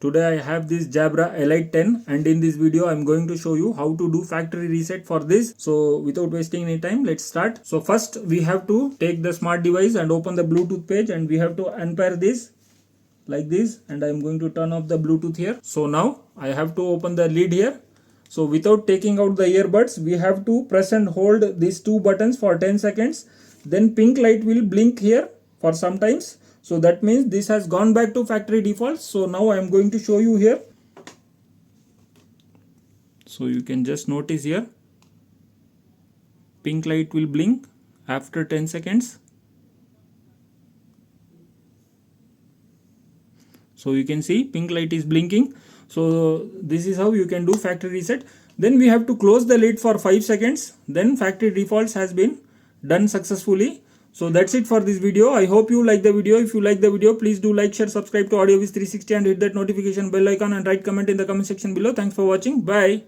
Today I have this JABRA Elite 10 and in this video I'm going to show you how to do factory reset for this. So without wasting any time, let's start. So first we have to take the smart device and open the Bluetooth page, and we have to unpair this like this, and I'm going to turn off the Bluetooth here. So now I have to open the lid here. So without taking out the earbuds, we have to press and hold these two buttons for 10 seconds. Then pink light will blink here for some times. So that means this has gone back to factory default. So now I am going to show you here. So you can just notice here, pink light will blink after 10 seconds. So you can see pink light is blinking. So this is how you can do factory reset. Then we have to close the lid for 5 seconds. Then factory defaults has been done successfully. So that's it for this video. I hope you like the video. If you like the video, please do like, share, subscribe to AudioViz 360 and hit that notification bell icon and write comment in the comment section below. Thanks for watching. Bye.